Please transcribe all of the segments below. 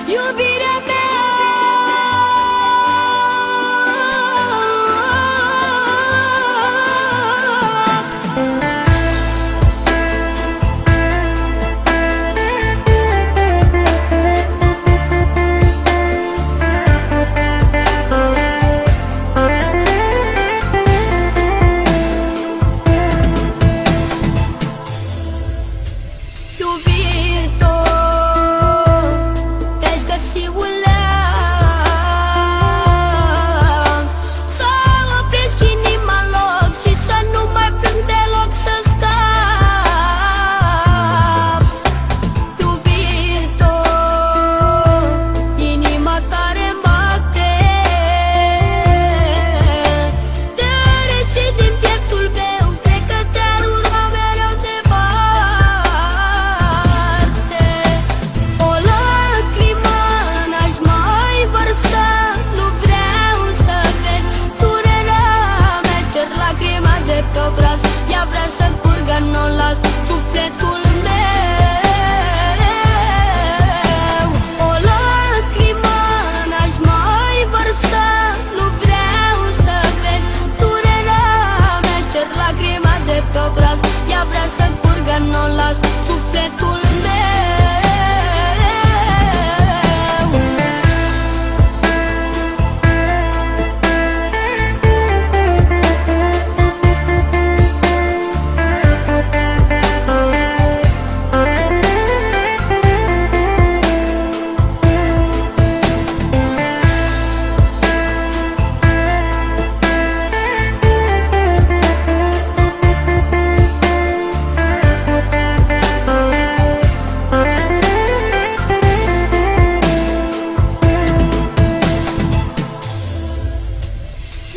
Iubirea mea, iubito, te-aș găsi un leac să opresc inima în loc și să nu mai plâng deloc, să scap. Iubito, inima care-mi bate te răși din pieptul meu, cred că te-ar urma mereu departe. O lacrimă n-aș mai vărsa, nu vreau să vezi durerea mea. Șterg lacrima de pe obraz, ea vrea să curgă, n-o las, sufletul meu. O lacrimă n-aș mai vărsa, nu vreau să vezi durerea mea. Șterg lacrima de pe obraz, ea vrea să curgă, n-o las, sufletul meu.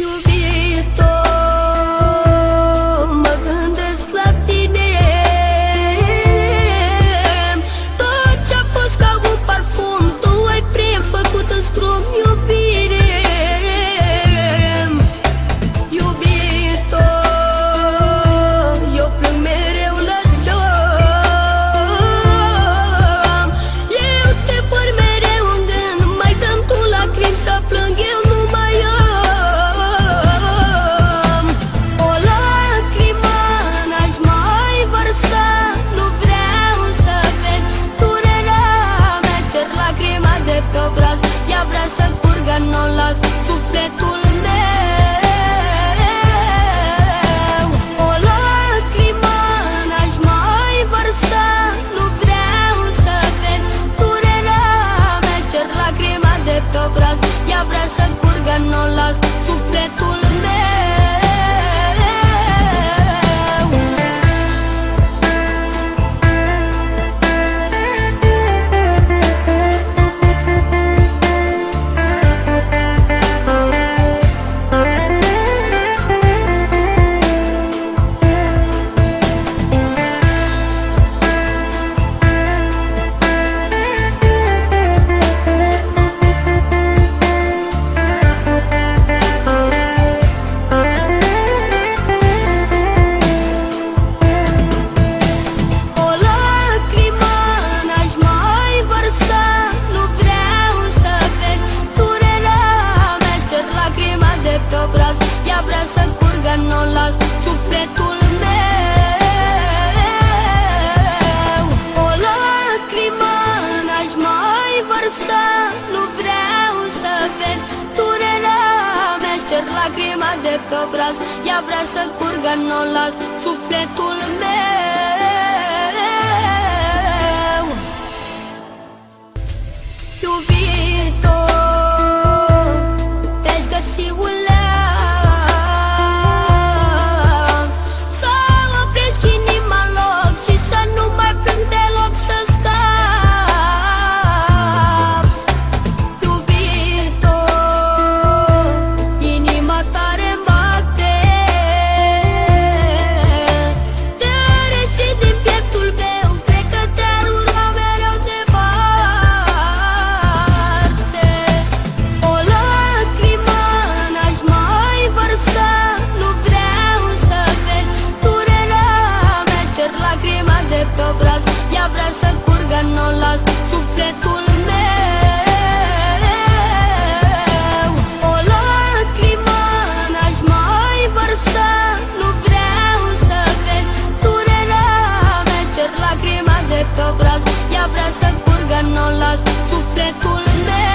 Iubito, mă gândesc la tine, tot ce-a fost ca un parfum, tu ai prefăcut în scrum, iubire. Iubito, eu plâng mereu la geam, eu te port mereu în gând, mai dăm tu lacrimi să plâng, eu nu mai am. O lacrimă n-aș mai vărsa, nu vreau să vezi durerea mea. Șterg lacrima de pe obraz, ea vrea să curgă, n-o las, sufletul meu. O lacrimă n-aș mai vărsa, nu vreau să vezi durerea mea. Șterg lacrima de pe obraz, ea vrea să curgă, n-o las, sufletul meu. O lacrimă n-aș mai vărsa, nu vreau să vezi durerea mea. Șterg lacrima de pe obraz, ea vrea să curgă, n-o las, sufletul meu. O lacrimă n-aș mai vărsa, nu vreau să vezi durerea mea. Șterg lacrima de pe obraz, ea vrea să curgă, n-o las, sufletul meu. Iubito, te-aș găsi un leac să opresc inima în loc și să nu mai plâng deloc, să scap. Iubito, inima care-mi bate te răși din pieptul meu, cred că te-ar urma mereu departe. nu las sufletul meu. O lacrimă n-aș mai vărsa, nu vreau să vezi durerea mea. Șterg lacrima de pe obraz, ea vrea să curgă, nu las sufletul meu.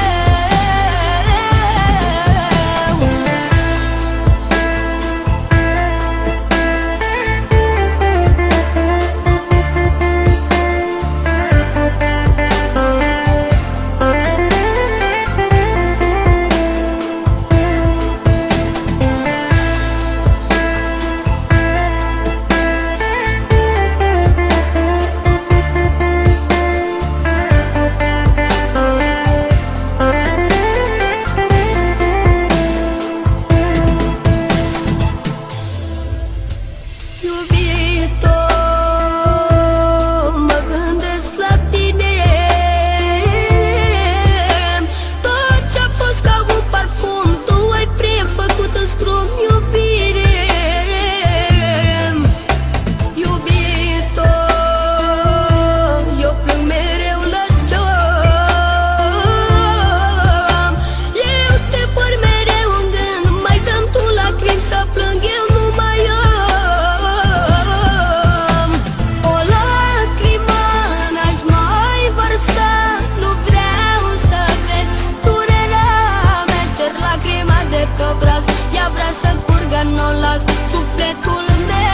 Ea vrea să curgă, nu las sufletul meu.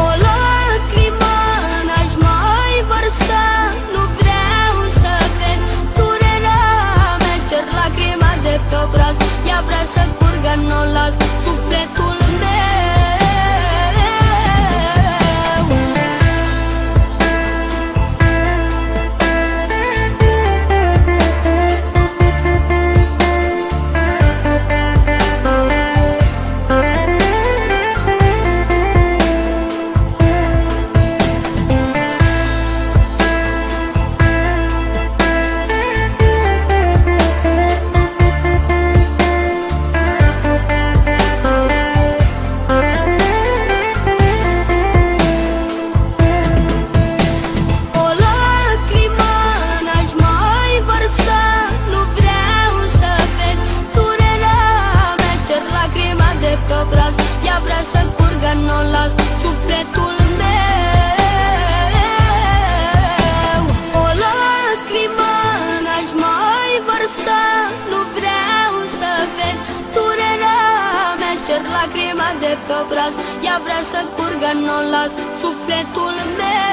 O lacrimă n-aș mai vărsa, nu vreau să vezi durerea mea. Șterg lacrima de pe obraz, ea vrea să curgă, nu las sufletul meu. Ea vrea să curgă, nu las sufletul meu. O lacrimă n-aș mai vărsa, nu vreau să vezi durerea mea. Șterg lacrima de pe obraz, ea vrea să curgă, nu las sufletul meu.